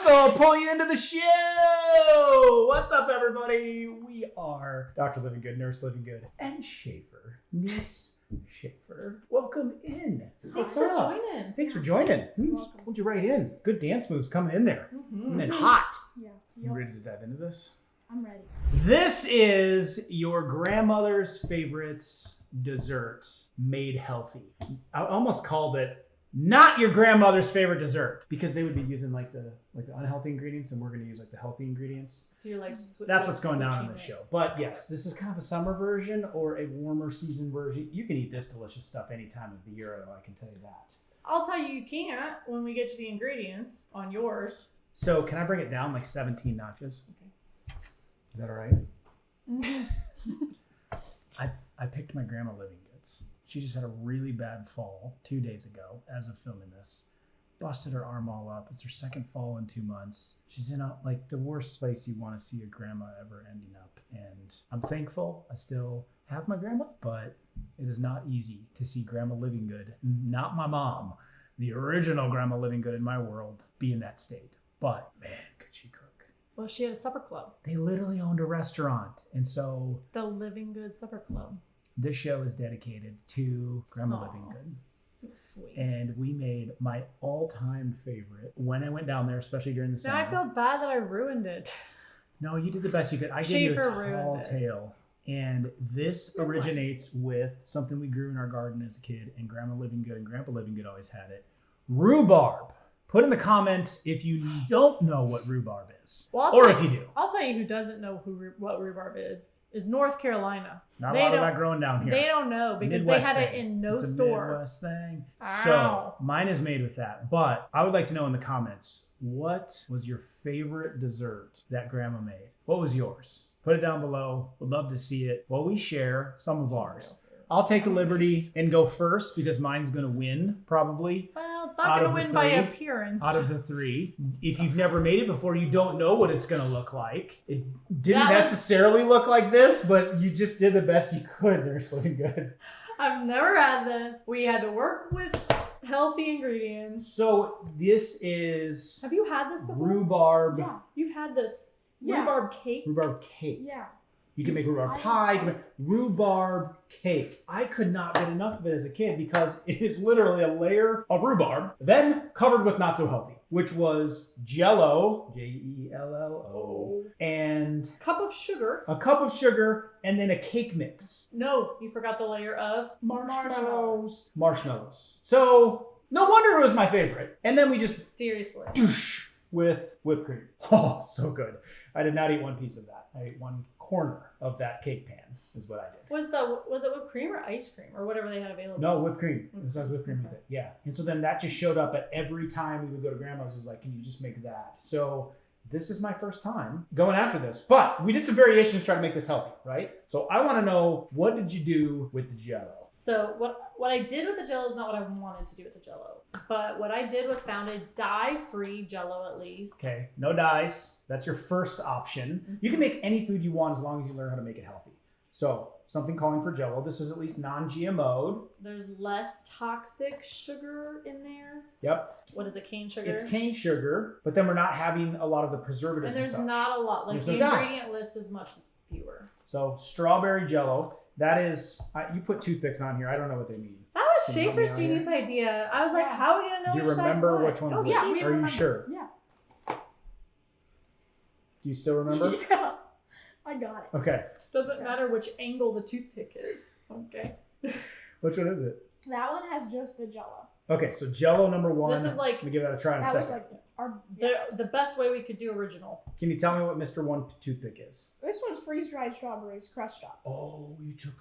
Phil, pull you into the show. What's up, everybody? We are Dr. Livingood, Nurse Livingood, and Schaefer, niece Schaefer. Welcome in. Thanks for joining. Thanks for joining. Pulled you right in. Good dance moves coming in there. And hot. Yeah. You ready to dive into this? I'm ready. This is your grandmother's favorite dessert made healthy. I almost called it not your grandmother's favorite dessert because they would be using like the unhealthy ingredients and we're going to use like the healthy ingredients. So you're like, that's what's going down on the show. But yes, this is kind of a summer version or a warmer season version. You can eat this delicious stuff any time of the year, though, I can tell you that. I'll tell you can't when we get to the ingredients on yours. So can I bring it down like 17 notches? Okay. Is that all right? I picked my grandma Livingoods. She just had a really bad fall 2 days ago as of filming this. Busted her arm all up. It's her second fall in 2 months. She's in like the worst place you want to see a grandma ever ending up. And I'm thankful I still have my grandma, but it is not easy to see Grandma Livingood, not my mom, the original Grandma Livingood in my world, be in that state. But man, could she cook. Well, she had a supper club. They literally owned a restaurant. And so the Livingood Supper Club. This show is dedicated to Grandma Livingood. Sweet. And we made my all-time favorite when I went down there, especially during the summer. Now I feel bad that I ruined it. No, you did the best you could. I gave you a tall tale. And this originates with something we grew in our garden as a kid, and Grandma Livingood and Grandpa Livingood always had it. Rhubarb. Put in the comments if you don't know what rhubarb is. Well, or if you do. I'll tell you who doesn't know what rhubarb is North Carolina. Not a lot of that growing down here. They don't know because Midwest they had thing. it in no It's a store. Midwest thing. Ow. So mine is made with that. But I would like to know in the comments, what was your favorite dessert that Grandma made? What was yours? Put it down below. Would love to see it. Well, we share some of ours. I'll take the liberty and go first because mine's going to win, probably. Well, it's not going to win by appearance. Out of the three. If you've never made it before, you don't know what it's going to look like. It didn't necessarily look like this, but you just did the best you could. Nurse Livingood. I've never had this. We had to work with healthy ingredients. So this is... Have you had this before? Rhubarb. Yeah. You've had this rhubarb cake? Rhubarb cake. Yeah. You can make rhubarb pie, you can make rhubarb cake. I could not get enough of it as a kid because it is literally a layer of rhubarb, then covered with not so healthy, which was Jell-O, Jello, and a cup of sugar, and then a cake mix. No, you forgot the layer of Marshmallows. So no wonder it was my favorite. And then we just seriously with whipped cream. Oh, so good. I did not eat one piece of that. I ate one corner of that cake pan is what I did. Was it whipped cream or ice cream or whatever they had available? No, whipped cream. This was whipped cream with it. Yeah. And so then that just showed up at every time we would go to Grandma's. Was like, can you just make that? So this is my first time going after this. But we did some variations to try to make this healthy, right? So I want to know, what did you do with the Jell-O? So what I did with the Jell-O is not what I wanted to do with the Jell-O. But what I did was found a dye-free Jell-O at least. Okay, no dyes. That's your first option. Mm-hmm. You can make any food you want as long as you learn how to make it healthy. So something calling for Jell-O. This is at least non-GMO'd. There's less toxic sugar in there. Yep. What is it, cane sugar? It's cane sugar, but then we're not having a lot of the preservatives and there's such. Not a lot. Like there's the no ingredient dyes. list is much fewer. So strawberry Jell-O. That is, you put toothpicks on here. I don't know what they mean. That was Schaefer's genius idea. I was like, how are we going to know which size? Do you remember which one's which? Yeah, are you sure? Yeah. Do you still remember? Yeah. I got it. Okay. Doesn't matter which angle the toothpick is. Okay. Which one is it? That one has just the Jell-O. Okay, so Jell-O number one. This is like... Let me give that a try in a second. Was like the best way we could do original. Can you tell me what Mr. One toothpick is? This one's freeze-dried strawberries, Crust Stop. Oh, you took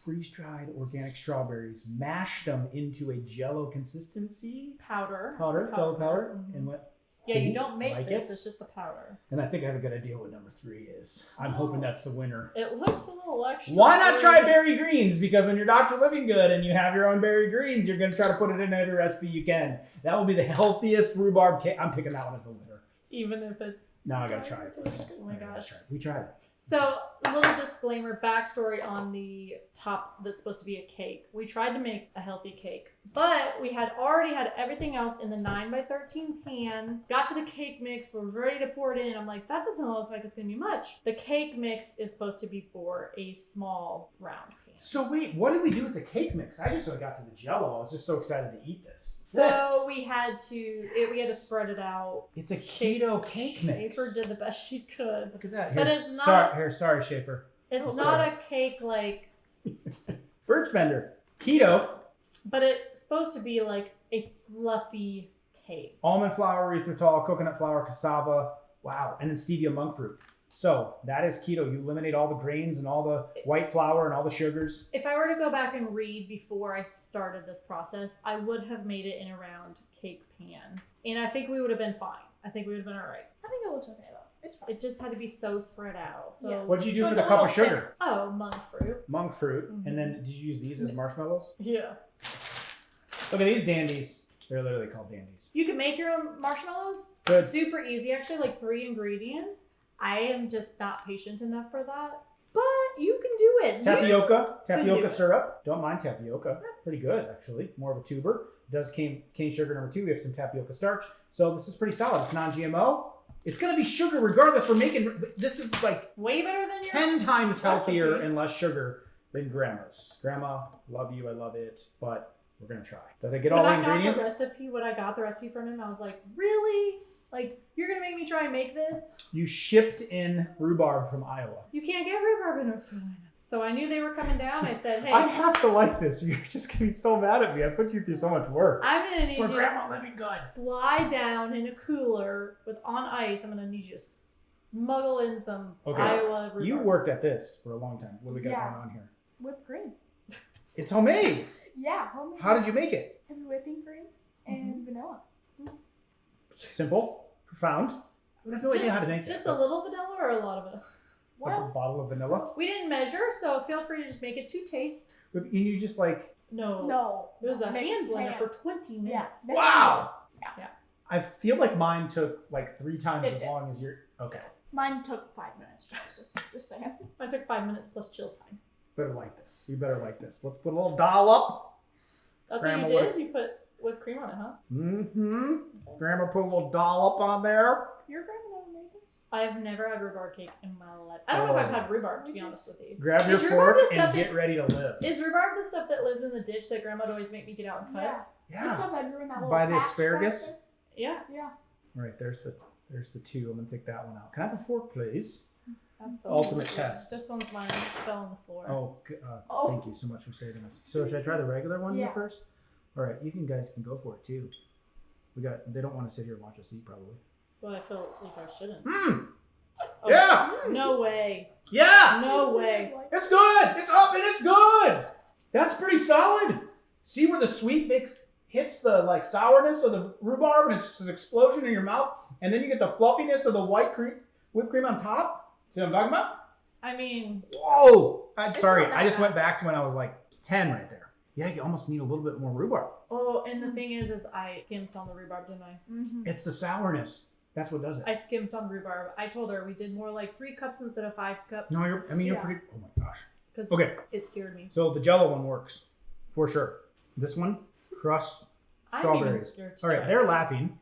freeze-dried organic strawberries, mashed them into a Jell-O consistency. Powder. Jell-O powder. Mm-hmm. And what? Yeah, you don't make like this. It's just the powder. And I think I have a good idea what number 3 is. I'm hoping that's the winner. It looks a little extra. Why not try berry greens? Because when you're Dr. Livingood and you have your own berry greens, you're going to try to put it in every recipe you can. That will be the healthiest rhubarb cake. I'm picking that one as the winner. Even if it's... Now I got to try it first. Oh my gosh. We tried it. So, a little disclaimer, backstory on the top that's supposed to be a cake. We tried to make a healthy cake, but we had already had everything else in the 9x13 pan. Got to the cake mix, was ready to pour it in. I'm like, that doesn't look like it's going to be much. The cake mix is supposed to be for a small round pan. So wait, what did we do with the cake mix? I just got to the Jell-O. I was just so excited to eat this. So we had to spread it out. It's a keto cake mix. Schaefer did the best she could. Look at that. But it's not. Sorry, Schaefer. It's not a cake like. Birch Bender. Keto. But it's supposed to be like a fluffy cake. Almond flour, erythritol, coconut flour, cassava. Wow. And then stevia monk fruit. So that is keto. You eliminate all the grains and all the white flour and all the sugars. If I were to go back and read before I started this process, I would have made it in a round cake pan. And I think we would have been fine. I think we would have been all right. I think it looks okay though. It's fine. It just had to be so spread out. So Yeah. What'd you do for it's the a cup little of sugar? thick. Oh, monk fruit. Monk fruit. And then did you use these as marshmallows? Yeah. Look at these dandies. They're literally called dandies. You can make your own marshmallows. Good. Super easy, actually, like 3 ingredients. I am just not patient enough for that. But you can do it. Tapioca do it. syrup. Don't mind tapioca. Pretty good, actually. More of a tuber. Does cane sugar number 2. We have some tapioca starch. So this is pretty solid. It's non-GMO. It's going to be sugar regardless. This is like Way better than your 10 times healthier recipe. and less sugar than Grandma's. Grandma, love you. I love it. But we're going to try. Did I get all the ingredients? When I got the recipe from him, I was like, really? Like, you're going to make me try and make this? You shipped in rhubarb from Iowa. You can't get rhubarb in North Carolina. So I knew they were coming down. I said, hey, I have to like this. You're just going to be so mad at me. I put you through so much work. I'm going to need For you Grandma Livingood. to fly down in a cooler on ice. I'm going to need you to smuggle in some Iowa rhubarb. You worked at this for a long time. What do we got Yeah. going on here? Whipped cream. It's homemade. Yeah, homemade. How did you make it? Heavy whipping cream and vanilla. Simple, profound. I would have no idea how to make Just that. a little vanilla or a lot of vanilla? Like a Well, bottle of vanilla. We didn't measure, so feel free to just make it to taste. And you just like, no. It was a Mixed hand blender pan. for 20 minutes. Yeah. wow. Yeah. I feel like mine took like 3 times It as did. long as your. Okay. Mine took 5 minutes. Just saying. I took 5 minutes plus chill time. Better like this. We better like this. Let's put a little dollop. That's Grandma what you would- did? You put whipped cream on it, huh? Mm-hmm. Grandma put a little dollop on there. Your grandma never made this? I've never had rhubarb cake in my life. I don't know if I've had rhubarb, to be honest with you. Grab your Is rhubarb fork the stuff and get that's- ready to live. Is rhubarb the stuff that lives in the ditch that Grandma would always make me get out and cut? Yeah. The stuff that grew in that little By the patch asparagus? Yeah. back there. Yeah. All right, there's the 2. I'm gonna take that one out. Can I have a fork, please? Absolutely. Ultimate test. This one's mine. It fell on the floor. Oh, thank you so much for saving us. So should I try the regular one here Yeah. first? All right, you guys can go for it too. They don't want to sit here and watch us eat probably. Well, I feel like I shouldn't. Mmm. Oh, Yeah. No way. Yeah. No way. It's good. It's up and it's good. That's pretty solid. See where the sweet mix hits the like sourness of the rhubarb and it's just an explosion in your mouth, and then you get the fluffiness of the whipped cream on top. See what I'm talking about? I mean, Whoa! I'm sorry. not that I just bad. went back to when I was like 10 right there. Yeah, you almost need a little bit more rhubarb. oh, and the thing is I skimped on the rhubarb, didn't I? Mm-hmm. It's the sourness. That's what does it. I skimped on rhubarb. I told her we did more like 3 cups instead of 5 cups. No, you're Yeah. pretty. Oh my gosh. Because Okay, it scared me. so the Jell-O one works for sure. This one, Crust I'm even strawberries. scared to All right, try they're it. laughing.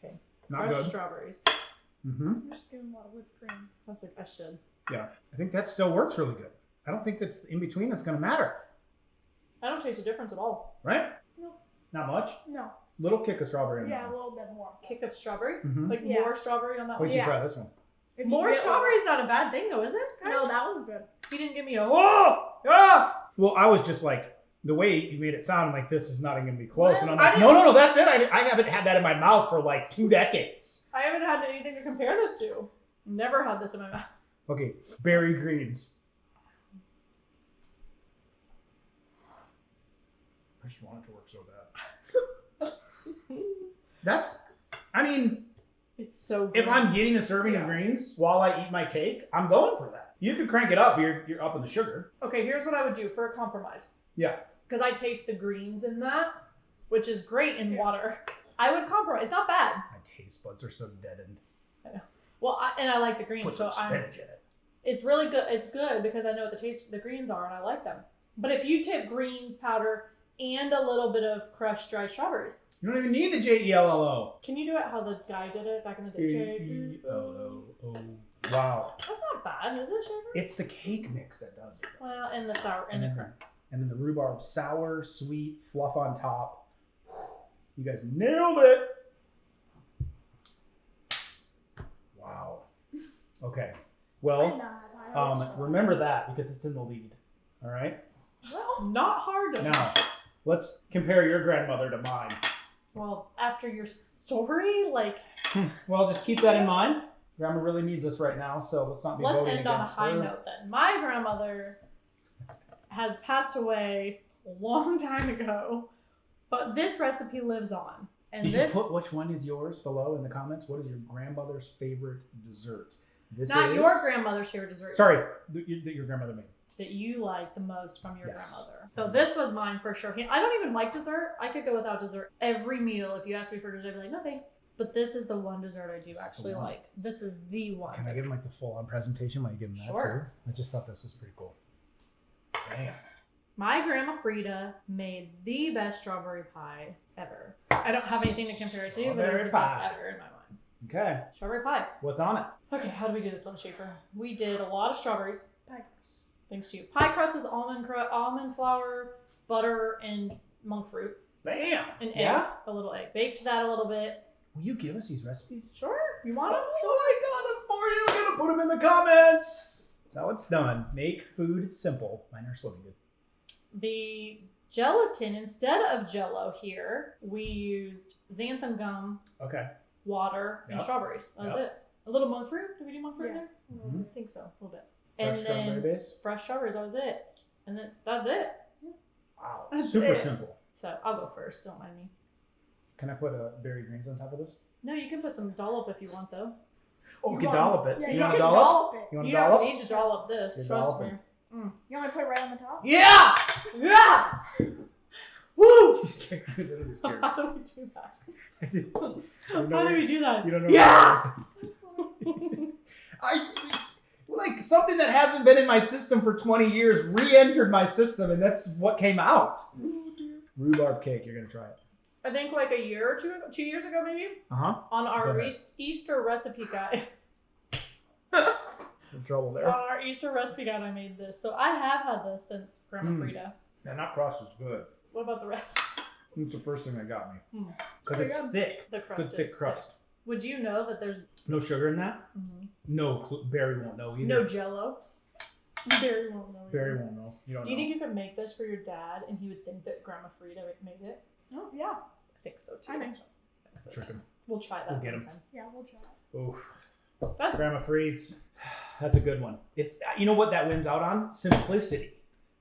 Okay. Not Crushed good. strawberries. Mm-hmm. I'm just giving a lot of whipped cream. I was like, I should. Yeah, I think that still works really good. I don't think that's in between that's going to matter, I don't taste a difference at all. right? No. Not much. No. Little kick of strawberry in Yeah, a there. little bit more. Kick of strawberry? Mm-hmm. Like Yeah. more strawberry on that Wait one? till you Yeah. try this one. If you More get strawberry is not a bad thing though, is it? Guys? No, that was good. He didn't give me a oh ah. Well, I was just like, the way you made it sound like this is not even going to be close. Well, And I'm I like, didn't- no, that's it. I haven't had that in my mouth for like 2 decades. I haven't had anything to compare this to. Never had this in my mouth. Okay, berry greens. I just want it to work so bad. I mean, It's so good. if I'm getting a serving of greens while I eat my cake, I'm going for that. You could crank it up. You're up in the sugar. Okay, here's what I would do for a compromise. Yeah. Because I taste the greens in that, which is great in water. I would compromise. It's not bad. My taste buds are so deadened. Well, I like the greens, Put so some I'm spinach in it. It's really good. It's good because I know what the greens are and I like them. But if you take greens powder and a little bit of crushed dried strawberries. You don't even need the JELLO. Can you do it how the guy did it back in the day? JELLO. Wow. That's not bad, is it, Sugar? It's the cake mix that does it. Well, and the sour and the cream. And then the rhubarb, sour, sweet, fluff on top. You guys nailed it. Wow. Okay. Well, remember that because it's in the lead. All right. Well, not hard to Now, let's compare your grandmother to mine. Well, after your story, like. Well, just keep that in mind. Grandma really needs us right now, so let's not be voting Let's end on a against high her. note then. My grandmother has passed away a long time ago, but this recipe lives on. And Did you put which one is yours below in the comments? What is your grandmother's favorite dessert? This not is your grandmother's favorite dessert. Sorry, that your grandmother made. That you like the most from your Yes. grandmother. So this was mine for sure. I don't even like dessert. I could go without dessert every meal. If you ask me for dessert, I'd be like, no thanks. But this is the one dessert I do actually like. This is the one. Can I give him like the full on presentation while you give him that Sure. too? I just thought this was pretty cool. Damn. My grandma Frida made the best strawberry pie ever. I don't have anything to compare it to, but it was the best ever in my mind. Okay. Strawberry pie. What's on it? Okay, how do we do this one, Schaefer? We did a lot of strawberries. Pie crust. Thanks to you. Pie crust is almond flour, butter, and monk fruit. Bam. An egg. Yeah? A little egg. Baked that a little bit. Will you give us these recipes? Sure. You want them? Oh, I got them for you. I'm gonna put them in the comments. That's how it's done. Make food simple. Mine are slimming good. The gelatin, instead of Jell-O here, we used xantham gum, Okay. water, and Yep. strawberries. That was Yep. it. A little monk fruit. Did we do monk fruit Yeah. there? Mhm. I think so. A little bit. Fresh And strawberry then base. fresh strawberries. That was it. And then that's it. Wow. That's Super it. simple. So I'll go first. Don't mind me. Can I put berry greens on top of this? No, you can put some dollop if you want, though. Oh, You we can want- dollop it. Yeah, you want a can dollop? it. You want a You don't dollop? need to dollop this. You're Trust me. dolloping. You want me to put it right on the top? Yeah! Yeah! Woo! You scared me. Literally scared. How do we do that? I did. How do we do that? You don't know. Yeah! Like something that hasn't been in my system for 20 years re-entered my system, and that's what came out. Rhubarb cake. You're gonna try it. I think like a year or 2 years ago, maybe, on Go our ahead. Easter recipe guide. In trouble On there. our Easter recipe guide, I made this. So I have had this since Grandma Mm. Frida. And that crust is good. What about the rest? It's the first thing that got me. Mm. Because Pretty it's good. thick. The crust Good thick is crust. thick. Would you know that there's No sugar in that? No, Barry won't know either. no Jell-O? Barry won't know. Barry either. won't know. You don't Do you know. think you could make this for your dad and he would think that Grandma Frida made it? Oh, yeah. I think so too. I think so. so Trick too. him. We'll try that We'll get 'em. sometime. Yeah, we'll try it. Oof. That's Grandma Freed's. That's a good one. It's, you know what that wins out on? Simplicity.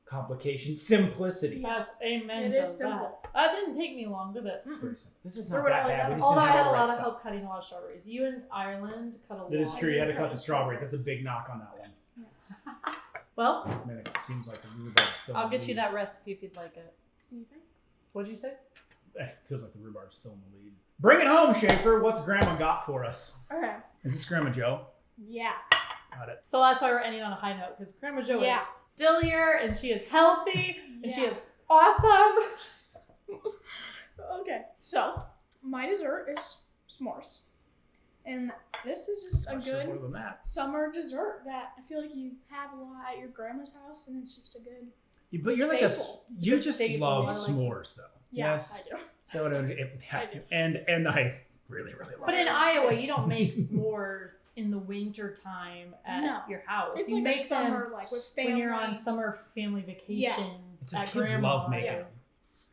Complication. Simplicity. That's amen. It to is simple. That didn't take me long, did it? It's very simple. This is We're not that really bad. We good. just Although I didn't had have a all the lot right of stuff. help cutting a lot of strawberries. You in Ireland cut a lot. That is true. You had to cut the strawberries. That's a big knock on that one. Well, I mean, it seems like the rhubarb's still I'll in the get you lead. that recipe if you'd like it. Do you think? What'd you say? It feels like the rhubarb's still in the lead. Bring it home, Schaefer. What's Grandma got for us? Okay. Is this Grandma Joe? Yeah. Got it. So that's why we're ending on a high note because Grandma Jo Yeah. is still here and she is healthy and she Yeah. is awesome. Okay. So, my dessert is s'mores. And this is just a Much good simpler than that. summer dessert that I feel like you have a lot at your grandma's house, and it's just a good. But you're like a. Staple. It's a You good just staple. love I like it. s'mores, though. Yeah, Yes. I do. So I do. and I really love But in it. Iowa, you don't make s'mores in the winter time at No. your house. It's you like a make summer, them like, with when you're on family. summer family vacations It's the at kids grandma's. love making them.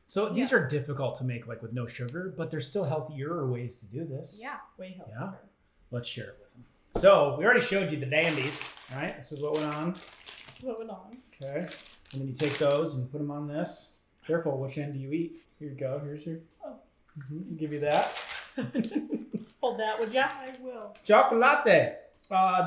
So these are difficult to make like with no sugar, but there's still healthier ways to do this. Yeah. Way healthier. Yeah. Let's share it with them. So we already showed you the dandies, right? This is what went on. That's what went on. Okay. And then you take those and put them on this. Careful, which end do you eat? Here you go. Here's your. Oh. I'll give you that. Hold that, would ya? I will. Chocolate.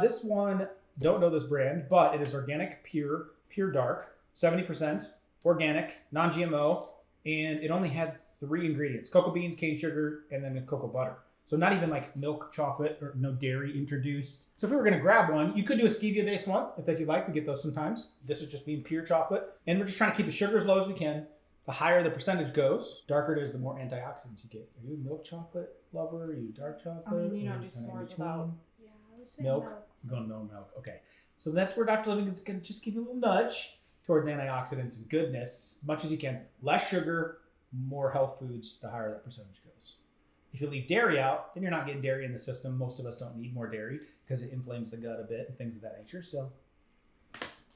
This one, don't know this brand, but it is organic, pure dark, 70%, organic, non-GMO, and it only had 3 ingredients: cocoa beans, cane sugar, and then cocoa butter. So not even like milk chocolate or no dairy introduced. So if we were going to grab one, you could do a stevia-based one if that's you like. We get those sometimes. This is just being pure chocolate. And we're just trying to keep the sugar as low as we can. The higher the percentage goes, darker it is, the more antioxidants you get. Are you a milk chocolate lover? Are you dark chocolate? I mean, you don't do Kinda in s'mores between? without. Yeah, I would say Milk? milk. You're going no milk. Okay. So that's where Dr. Living is going to just give you a little nudge towards antioxidants and goodness, much as you can. Less sugar, more health foods, the higher that percentage goes. If you leave dairy out, then you're not getting dairy in the system. Most of us don't need more dairy because it inflames the gut a bit and things of that nature. So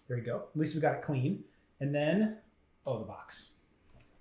there you go. At least we got it clean. And then, the box.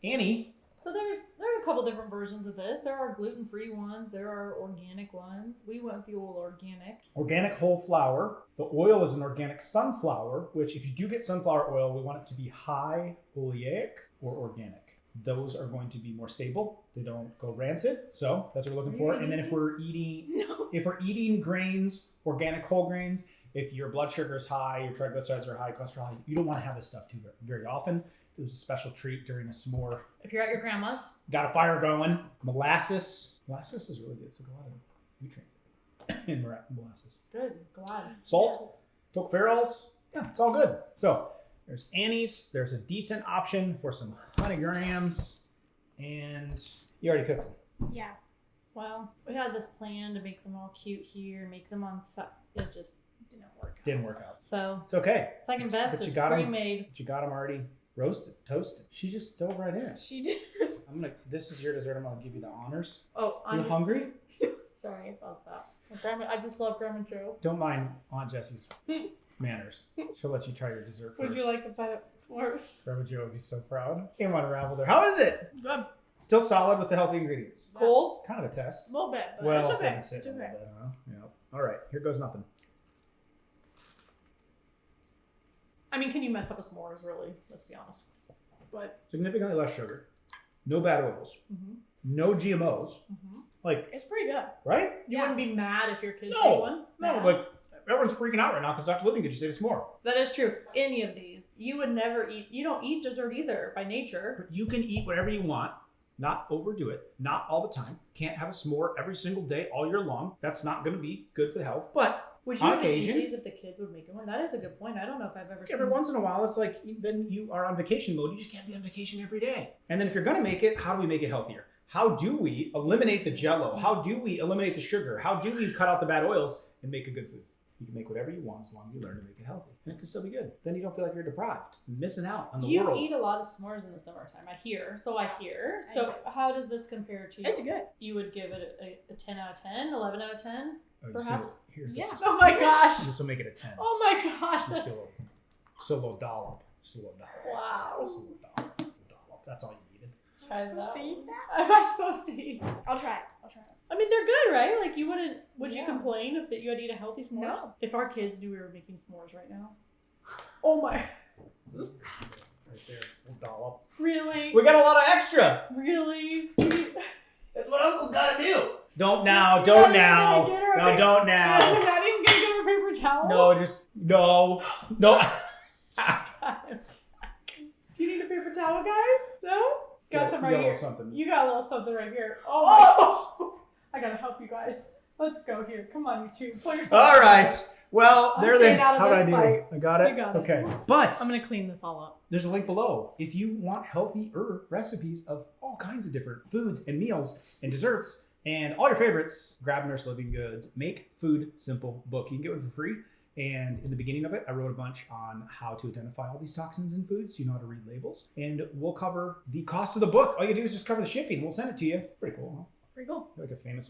Annie. So there are a couple different versions of this. There are gluten-free ones. There are organic ones. We went with the old organic. Organic whole flour. The oil is an organic sunflower, which if you do get sunflower oil, we want it to be high oleic or organic. Those are going to be more stable. They don't go rancid. So that's what we're looking for. And then if we're eating grains, organic whole grains, if your blood sugar is high, your triglycerides are high, cholesterol high, you don't want to have this stuff too very often. It was a special treat during a s'more. If you're at your grandma's. Got a fire going. Molasses. Molasses is really good. It's a lot of nutrient in molasses. Good. Glad. Salt. Tocopherols. Yeah, it's all good. So there's Annie's. There's a decent option for some honey grams. And you already cooked them. Yeah. Well, we had this plan to make them all cute here, make them on stuff. It just didn't work. Didn't work out. So It's okay. second best But you is got 'em. pre-made. But you got them already roasted, toasted. She just dove right in. She did. This is your dessert. I'm gonna give you the honors. Oh, You I'm hungry? sorry about that. I just love Grandma Joe. Don't mind Aunt Jessie's manners. She'll let you try your dessert first. Would you like a bite first? Grandma Joe would be so proud. Came on Unravel there. How is it? Good. Still solid with the healthy ingredients. Cold? Kind of a test. A little bit, but Well, it's okay. let it sit It's a little okay. bit, huh? Yep. All right, here goes nothing. I mean, can you mess up a s'mores, really? Let's be honest. But significantly less sugar, no bad oils, Mm-hmm. no GMOs. Mm-hmm. Like, It's pretty good. right? You Yeah. wouldn't be mad if your kids No. ate one? No, like everyone's freaking out right now because Dr. Livingood just ate us more. That is true. Any of these. You would never eat. You don't eat dessert either by nature. But you can eat whatever you want, not overdo it, not all the time. Can't have a s'more every single day all year long. That's not going to be good for the health. But Would you on even eat occasion, these if the kids would make one? That is a good point. I don't know if I've ever every seen. once in a while, it's like then you are on vacation mode. You just can't be on vacation every day. And then if you're going to make it, how do we make it healthier? How do we eliminate the jello? How do we eliminate the sugar? How do we cut out the bad oils and make a good food? You can make whatever you want as long as you learn to make it healthy. And it can still be good. Then you don't feel like you're deprived, missing out on the You world. eat a lot of s'mores in the summertime. I hear. So I So do. how does this compare to? It's good. You would give it a 10 out of 10, 11 out of 10? Oh, you perhaps? see, here, Yeah. this is, Oh my gosh. this will make it a 10. Oh my gosh. Just a little dollop. Just a little dollop. Wow. Just a little dollop. That's all you needed. Try Supposed that to eat one. that? Am I supposed to eat? I'll try it. I mean, they're good, right? Like, you wouldn't, would you Yeah. complain if you had to eat a healthy s'mores? No. If our kids knew we were making s'mores right now. Oh my. Right there. A little dollop. Really? We got a lot of extra. Really? That's what Uncle's got to do. Don't now. Don't now. No, don't now. I'm not even gonna get a paper towel. No, just no. No. Do you need a paper towel, guys? No? Got some right You got a here. little something. You got a little something right here. Oh my. I gotta help you guys. Let's go here. Come on, you two. Pull yourself. All right. Well, I'm there they. staying out of How did I this do? fight. I got it. You got it. Okay. But I'm gonna clean this all up. there's a link below if you want healthier recipes of all kinds of different foods and meals and desserts and all your favorites. Grab Nurse Livingood's Make Food Simple book. You can get one for free. And in the beginning of it, I wrote a bunch on how to identify all these toxins in foods, so you know how to read labels. And we'll cover the cost of the book. All you do is just cover the shipping. We'll send it to you. Pretty cool, huh? Pretty cool. You're like a famous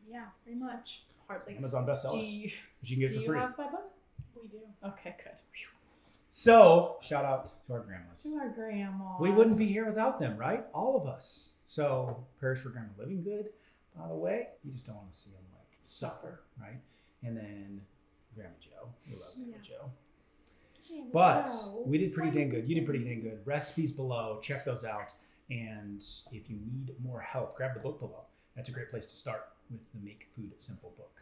Yeah, pretty much. Hardly. Amazon Do bestseller. you, But you can get it do for you free. have my book? We do. Okay, good. So, shout out to our grandmas. To our grandma. We wouldn't be here without them, right? All of us. So, prayers for Grandma Livingood, by the way. You just don't want to see them like suffer, right? And then Grandma Joe. We love Grandma Joe. But we did pretty dang good. You did pretty dang good. Recipes below. Check those out. And if you need more help, grab the book below. That's a great place to start with the Make Food Simple book.